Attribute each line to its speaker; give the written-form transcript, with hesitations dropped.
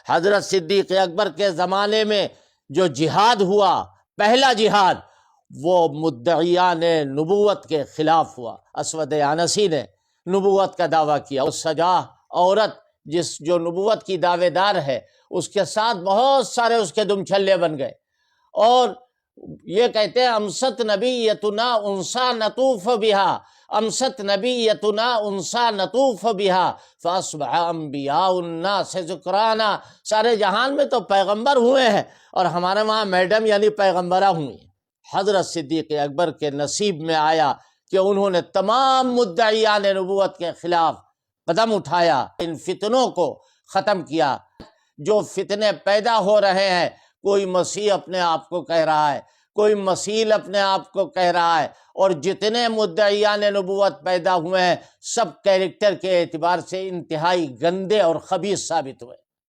Speaker 1: हजरत सिद्दीक अकबर के ज़माने में जो जिहाद हुआ, पहला जिहाद, वो मुद्दईयान नबूवत के ख़िलाफ़ हुआ। असवद अनसी ने नबूवत का दावा किया। उस सजा औरत जो नबूवत की दावेदार है, उसके साथ बहुत सारे उसके दुमछल्ले बन गए और ये कहते हैं अमसत नबीयतुना उनसा नतूफ बिहा, अमसत नबीयतुना उनसा नतूफ बिहा फअस्बह अंबियाउन्नास ज़ुकराना। सारे जहान में तो पैगंबर हुए हैं और हमारे वहाँ मैडम यानी पैगंबरा हुई। हज़रत सिद्दीक़ अकबर के नसीब में आया कि उन्होंने तमाम मुद्दईयान नबूवत के ख़िलाफ़ कदम उठाया, इन फितनों को ख़त्म किया। जो फितने पैदा हो रहे हैं, कोई मसीह अपने आप को कह रहा है, कोई मसीह अपने आप को कह रहा है, और जितने मुद्दईयान नबूवत पैदा हुए हैं सब कैरेक्टर के एतबार से इंतहाई गंदे और खबीस साबित हुए।